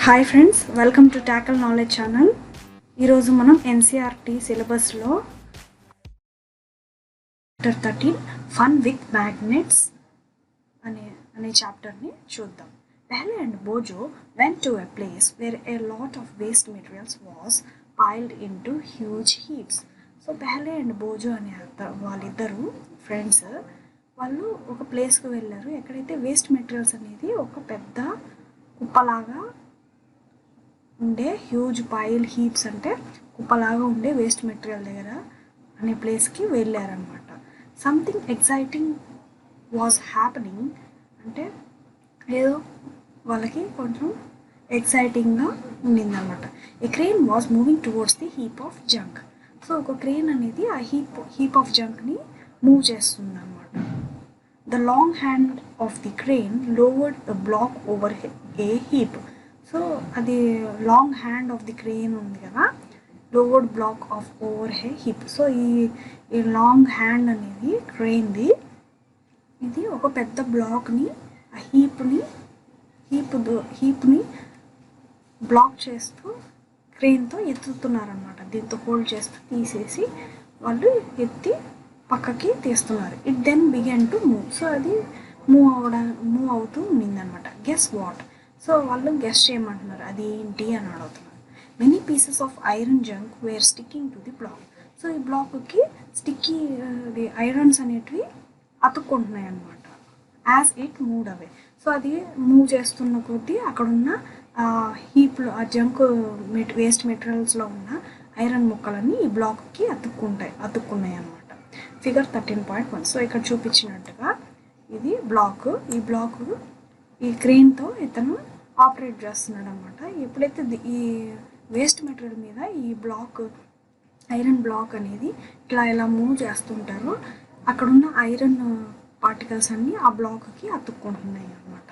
Hi friends, welcome to టాకల్ knowledge channel. ఈరోజు మనం ఎన్సీఆర్టీ సిలబస్లో చాప్టర్ 13 ఫన్ విత్ మ్యాగ్నెట్స్ అనే చాప్టర్ని చూద్దాం. Paheli and Boojho went to a place where a lot of waste materials was piled into huge heaps. So Paheli and Boojho అనే వాళ్ళిద్దరు friends, వాళ్ళు ఒక ప్లేస్కి వెళ్ళారు ఎక్కడైతే వేస్ట్ మెటీరియల్స్ అనేది ఒక పెద్ద కుప్పలాగా ఉండే, హ్యూజ్ పైల్ హీప్స్ అంటే కుప్పలాగా ఉండే వేస్ట్ మెటీరియల్ దగ్గర అనే ప్లేస్కి వెళ్ళారనమాట. సంథింగ్ ఎక్సైటింగ్ వాజ్ హ్యాపెనింగ్ అంటే ఏదో వాళ్ళకి కొంచెం ఎక్సైటింగ్గా ఉండిందనమాట. A crane was moving towards the heap of junk. So ఒక క్రేన్ అనేది ఆ హీప్ ఆఫ్ జంక్ని మూవ్ చేస్తుంది అనమాట. The long hand of the crane lowered the block over a heap. So అది long hand of the crane ఉంది కదా, lowered block of over a heap. So ఈ లాంగ్ హ్యాండ్ అనేది క్రేన్ది, ఇది ఒక పెద్ద బ్లాక్ని ఆ హీప్ని బ్లాక్ చేస్తూ క్రేన్తో ఎత్తుతున్నారనమాట. దీంతో హోల్డ్ చేస్తూ తీసేసి వాళ్ళు ఎత్తి పక్కకి తీస్తున్నారు. It then began to move. So అది మూవ్ అవుతూ ఉండిందనమాట. Guess what. సో వాళ్ళు గెస్ చేయమంటున్నారు, అది ఏంటి అని అడుగుతున్నారు. Many pieces of iron junk were sticking to the block. So ఈ బ్లాక్కి స్టిక్కీ ఐరన్స్ అనేటివి అతుక్కుంటున్నాయి అనమాట. As it moved away. So అది మూవ్ చేస్తున్న కొద్దీ అక్కడున్న హీప్లో ఆ జంక్ వేస్ట్ మెటీరియల్స్లో ఉన్న ఐరన్ ముక్కలన్నీ ఈ బ్లాక్కి అతుక్కున్నాయి అనమాట. ఫిగర్ 13.1. సో ఇక్కడ చూపించినట్టుగా ఇది బ్లాక్. ఈ క్రేన్తో ఇతను ఆపరేట్ చేస్తున్నాడు అనమాట. ఎప్పుడైతే ఈ వేస్ట్ మెటీరియల్ మీద ఈ ఐరన్ బ్లాక్ అనేది ఇలా మూవ్ చేస్తుంటారో అక్కడున్న ఐరన్ పార్టికల్స్ అన్నీ ఆ బ్లాక్కి అతుక్కుంటున్నాయి అనమాట.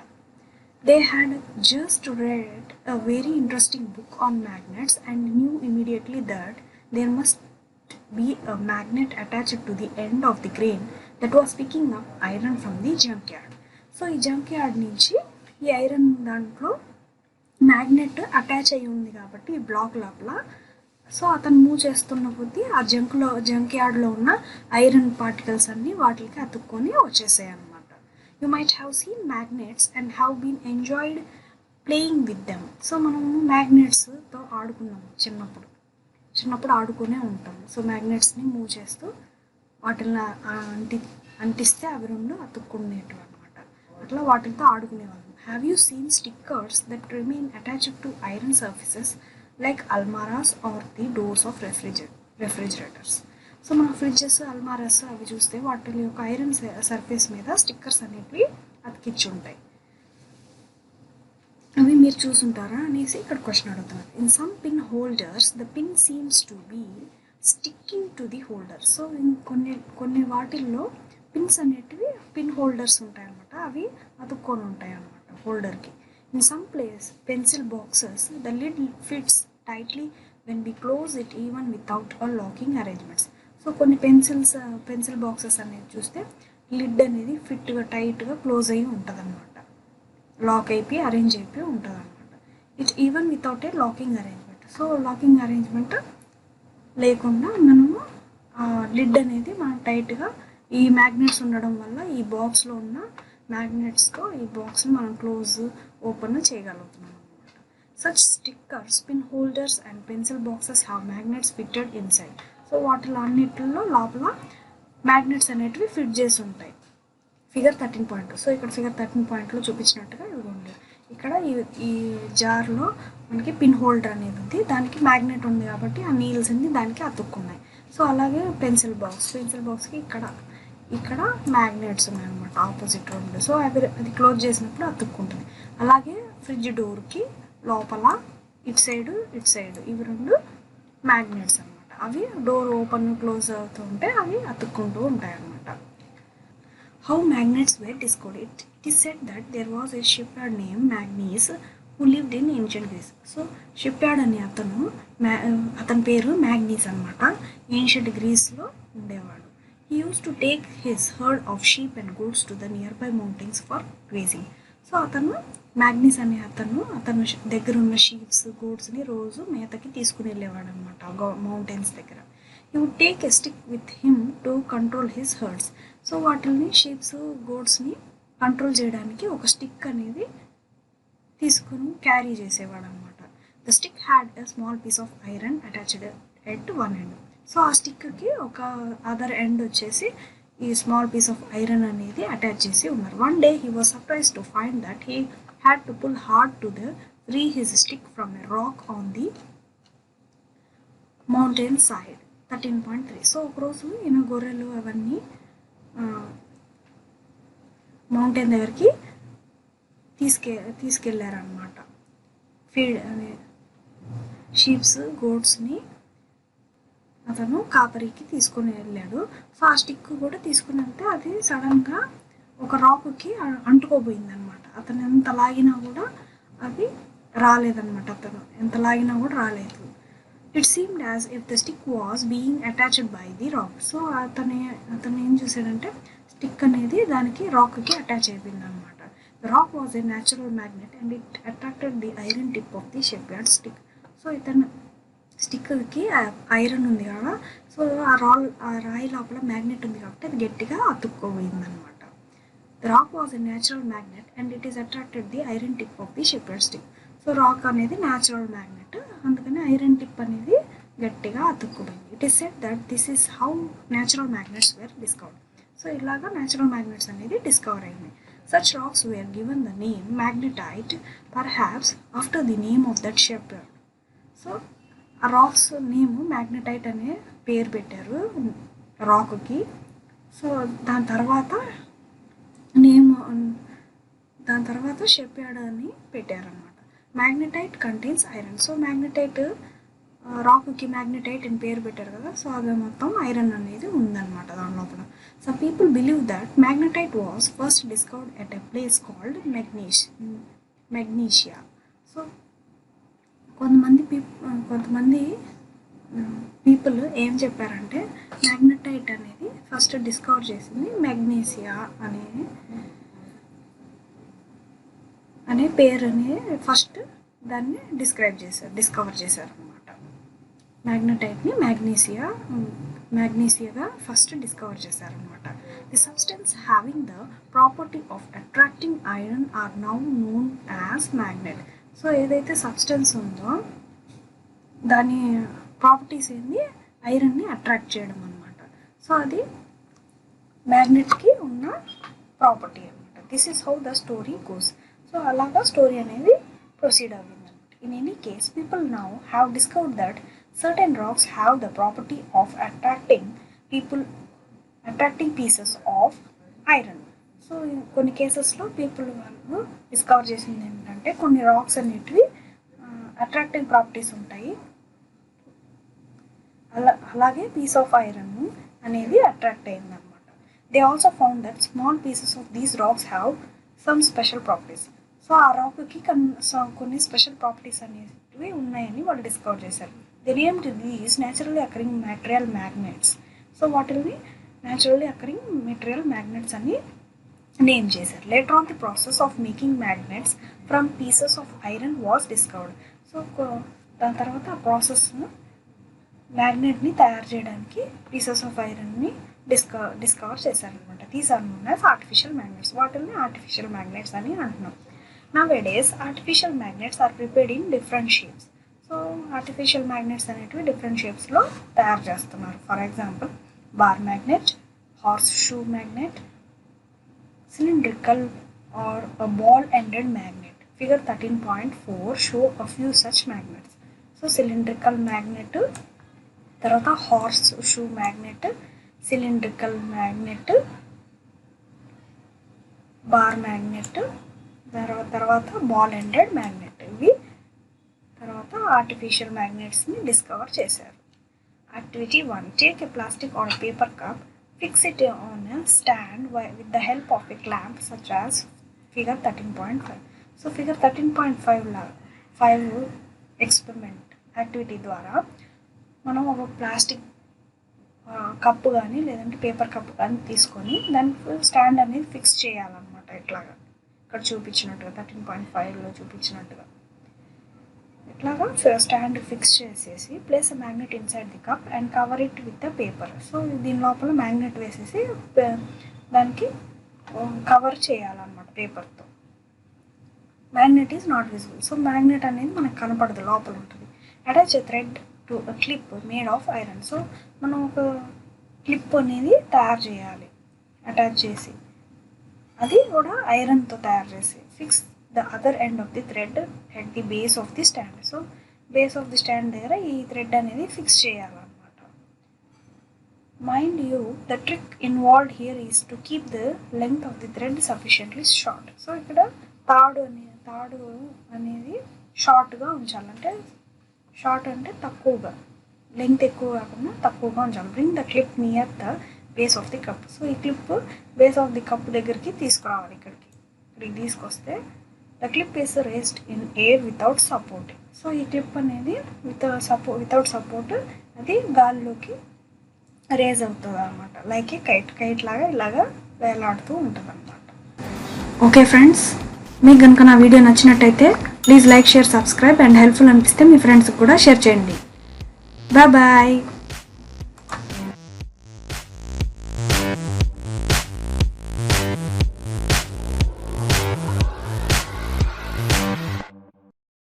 They had just read a very interesting book on magnets and knew immediately that there must be a magnet attached to the end of the crane that was picking up iron from the junkyard. So ఈ junkyard నుంచి ఈ iron దాంట్లో magnet attach అయ్యి ఉంది కాబట్టి ఈ black లోపల. So అతను మూవ్ చేస్తున్న కొద్దీ ఆ జంక్యార్డ్లో ఉన్న ఐరన్ పార్టికల్స్ అన్నీ వాటికి అతుక్కొని వచ్చేసాయి అనమాట. You might have seen magnets and have been enjoyed playing with them. So మనము మ్యాగ్నెట్స్తో ఆడుకున్నాము చిన్నప్పుడు ఆడుకునే ఉంటాం. సో మ్యాగ్నెట్స్ని మూవ్ చేస్తూ వాటిని అంటిస్తే అవి రెండు అతుక్కునేటివి అనమాట. అట్లా వాటితో ఆడుకునేవాళ్ళం. Have you seen stickers that remain attached to iron surfaces like almirahs or the doors of refrigerators. So మన ఫ్రిడ్జెస్, అల్మారాస్ అవి చూస్తే వాటి యొక్క ఐరన్ సర్ఫేస్ మీద స్టిక్కర్స్ అనేటివి అతికిచ్చి ఉంటాయి. అవి మీరు చూసుంటారా అనేసి ఇక్కడ క్వశ్చన్ అడుగుతున్నారు. In some pin holders the pin seems to be sticking to the holder. So కొన్ని వాటిల్లో పిన్స్ అనేటివి పిన్ హోల్డర్స్ ఉంటాయి అన్నమాట, అవి అతుక్కొని ఉంటాయి అన్నమాట హోల్డర్కి. In some place pencil boxes the lid fits tightly when we close it even without a locking arrangements. So కొన్ని పెన్సిల్ బాక్సెస్ అనేది చూస్తే లిడ్ అనేది టైట్గా క్లోజ్ అయ్యి ఉంటుంది అన్నమాట, లాక్ అయిపోయి అరేంజ్ అయిపోయి ఉంటుంది అనమాట. It even without a locking arrangement. So locking arrangement లేకుండా మనము లిడ్ అనేది మనం టైట్గా ఈ మ్యాగ్నెట్స్ ఉండడం వల్ల ఈ బాక్స్లో ఉన్న మ్యాగ్నెట్స్తో ఈ బాక్స్ని మనం ఓపెన్ చేయగలుగుతున్నాం అనమాట. Such stickers, pin holders and pencil boxes have magnets fitted inside. So వాటిలో అన్నిటిలో లోపల మ్యాగ్నెట్స్ అనేటివి ఫిట్ చేసి ఉంటాయి. ఫిగర్ 13.2. సో ఇక్కడ ఫిగర్ 13.2లో చూపించినట్టుగా ఇవి ఉంది. ఇక్కడ ఈ జార్లో మనకి పిన్ హోల్డర్ అనేది ఉంది, దానికి మ్యాగ్నెట్ ఉంది కాబట్టి ఆ నీల్స్ అన్ని దానికి అతుక్కున్నాయి. సో అలాగే పెన్సిల్ బాక్స్కి ఇక్కడ మ్యాగ్నెట్స్ ఉన్నాయన్నమాట ఆపోజిట్ రెండు. సో అది క్లోజ్ చేసినప్పుడు అతుక్కుంటుంది. అలాగే ఫ్రిడ్జ్ డోర్కి లోపల ఇటు సైడ్ ఇవి రెండు మ్యాగ్నెట్స్ అనమాట. అవి డోర్ ఓపెన్ క్లోజ్ అవుతుంటే అవి అతుక్కుంటూ ఉంటాయి అన్నమాట. How magnets were discovered. It is said that there was a shipyard named Magnes who lived in ancient Greece. So shipyard అనే అతని పేరు మ్యాగ్నీస్ అనమాట. ఏన్షియంట్ గ్రీస్లో ఉండేవాడు. He used to take his herd of sheep and goats to the nearby mountains for grazing. So అతను మ్యాగ్నీస్ అనే అతను దగ్గర ఉన్న షీప్స్ గోడ్స్ని రోజు మేతకి తీసుకుని వెళ్ళేవాడు అనమాట మౌంటైన్స్ దగ్గర. He would take a stick with him to control his herds. So వాటిని షీప్స్ గోడ్స్ని కంట్రోల్ చేయడానికి ఒక స్టిక్ అనేది తీసుకుని క్యారీ చేసేవాడు అనమాట. The stick had a small piece of iron attached at one end. So ఆ స్టిక్కి ఒక అదర్ ఎండ్ వచ్చేసి ఈ స్మాల్ పీస్ ఆఫ్ ఐరన్ అనేది అటాచ్ చేసి ఉన్నారు. One day he was surprise to find that he had to pull hard to free his stick from a rock on the mountain side. 13.3. So ఒకరోజు ఈయన గొర్రెలు అవన్నీ mountain దగ్గరికి తీసుకెళ్ళారనమాట. Feed అనే sheeps గోడ్స్ని అతను కాపరికి తీసుకుని వెళ్ళాడు. సో ఆ స్టిక్ కూడా తీసుకుని వెళ్తే అది సడన్గా ఒక రాకుకి అంటుకోబోయిందనమాట. అతను ఎంత లాగినా కూడా అది రాలేదన్నమాట. అతను ఎంత లాగినా కూడా రాలేదు. It seemed as if the stick was being attached by the rock. So అతను ఏం చేశాడంటే స్టిక్ అనేది దానికి రాక్కి అటాచ్ అయిపోయింది అనమాట. The rock was a natural magnet and it attracted the iron tip of the shepherd stick. So ఇతను స్టిక్కి iron ఉంది కదా, సో ఆ రాయి లోపల మ్యాగ్నెట్ ఉంది కాబట్టి అది గట్టిగా అతుక్కోబోయింది అనమాట. The rock was a natural magnet and it is attracted the iron tip of the shepherd stick. So rock అనేది న్యాచురల్ మ్యాగ్నెట్, అందుకని ఐరన్ టిప్ అనేది గట్టిగా అతుక్కుపోయింది. It is said that this is how natural magnets were discovered. So ఇలాగా natural magnets అనేది discover అయింది. Such rocks were given the name magnetite, perhaps after the name of that shepherd. So ఆ racks name magnetite అనే పేరు పెట్టారు రాక్కి. So దాని తర్వాత shepherd అని పెట్టారనమాట. Magnetite contains iron. So magnetite రాక్కి మ్యాగ్నెటైట్ అని పేరు పెట్టారు కదా, సో అది మొత్తం ఐరన్ అనేది ఉందన్నమాట దాని లోపల. Some people believe that magnetite was first discovered at a place called Magnesia. So, కొంతమంది పీపుల్ ఏం చెప్పారంటే మ్యాగ్నెటైట్ అనేది ఫస్ట్ డిస్కవర్ చేసింది మెగ్నీషియా అనే పేరుని ఫస్ట్ దాన్ని డిస్కవర్ చేశారు అనమాట. మ్యాగ్నెటైట్ని మ్యాగ్నీషియాగా ఫస్ట్ డిస్కవర్ చేశారనమాట. The substance having the property of attracting iron are now known as magnet. So ఏదైతే సబ్స్టెన్స్ ఉందో దాని ప్రాపర్టీస్ ఏంది, ఐరన్ని అట్రాక్ట్ చేయడం అనమాట. సో అది మ్యాగ్నెట్కి ఉన్న ప్రాపర్టీ అనమాట. This is how the story goes. So అలాగా స్టోరీ అనేది ప్రొసీడ్ అవ్వింది అనమాట. In any case people now have discovered that certain rocks have the property of attracting pieces of iron. So కొన్ని కేసెస్లో పీపుల్ వాళ్ళు discover చేసింది ఏంటంటే కొన్ని రాక్స్ అనేటివి అట్రాక్టివ్ ప్రాపర్టీస్ ఉంటాయి, అలాగే పీస్ ఆఫ్ ఐరన్ అనేది అట్రాక్ట్ అయింది అనమాట. They also found that small pieces of these rocks have some special properties. So ఆ రాక్కి కొన్ని స్పెషల్ ప్రాపర్టీస్ అనేవి ఉన్నాయని వాళ్ళు డిస్కవర్ చేశారు. They named these naturally occurring material magnets. So వాటిని naturally occurring material magnets అని నేమ్ చేశారు. Later on the process of making magnets from pieces of iron was discovered. So దాని తర్వాత ఆ ప్రాసెస్ మ్యాగ్నెట్ని తయారు చేయడానికి పీసెస్ ఆఫ్ ఐరన్ని డిస్కవర్ చేశారనమాట. These are known as artificial magnets. వాటిని ఆర్టిఫిషియల్ మ్యాగ్నెట్స్ అని అంటున్నాం. Nowadays artificial magnets are prepared in different shapes. So artificial magnets అనేటివి డిఫరెంట్ షేప్స్లో తయారు చేస్తున్నారు. For example bar magnet, horseshoe magnet, cylindrical or ball ended magnet. Figure 13.4 show a few such magnets. So cylindrical magnet, తర్వాత horseshoe magnet, cylindrical magnet, bar magnet, తర్వాత ball ended magnet. ఇవి తర్వాత artificial మ్యాగ్నెట్స్ని discover చేశారు. Activity 1. Take a plastic or paper cup, fix it on a stand with the help of a clamp such as figure 13.5. So figure 13.5 experiment activity ద్వారా మనం ఒక plastic cup కానీ లేదంటే paper cup కానీ తీసుకొని దానికి స్టాండ్ అనేది ఫిక్స్ చేయాలన్నమాట. ఇట్లాగా ఇక్కడ చూపించినట్టుగా 13.5లో చూపించినట్టుగా ఇట్లాగా స్టాండ్ ఫిక్స్ చేసేసి place a magnet inside the cup and cover it with the paper. So దీని లోపల మ్యాగ్నెట్ వేసేసి దానికి కవర్ చేయాలన్నమాట పేపర్తో. Magnet is not visible. So magnet అనేది మనకు కనపడదు, లోపల ఉంటుంది. Attach a thread to a clip made of iron. So మనం ఒక క్లిప్ అనేది తయారు చేయాలి అటాచ్ చేసి, అది కూడా ఐరన్తో తయారు చేసి. Fix the other end of the thread at the base of the stand. So base of the stand దగ్గర ఈ థ్రెడ్ అనేది ఫిక్స్ చేయాలన్నమాట. Mind you the trick involved here is to keep the length of the thread sufficiently short. So ఇక్కడ తాడు అనేది షార్ట్గా ఉంచాలంటే, short అంటే తక్కువగా, లెంగ్త్ ఎక్కువ కాకుండా తక్కువగా ఉంచాలి. Bring the clip near the base of the cup. So ఈ clip base of the cup దగ్గరికి తీసుకురావాలి. ఇక్కడికి తీసుకొస్తే the clip is raised in air without support. So ఈ క్లిప్ అనేది వితౌట్ సపోర్ట్ అది గాలిలోకి రేజ్ అవుతుంది అనమాట. లైక్ ఏ కైట్ లాగా ఇలాగా వేలాడుతూ ఉంటుంది అనమాట. ఓకే ఫ్రెండ్స్, మీకు కనుక నా వీడియో నచ్చినట్టయితే please like, share, subscribe and helpful అనిపిస్తే మీ ఫ్రెండ్స్కి కూడా షేర్ చేయండి. బాయ్.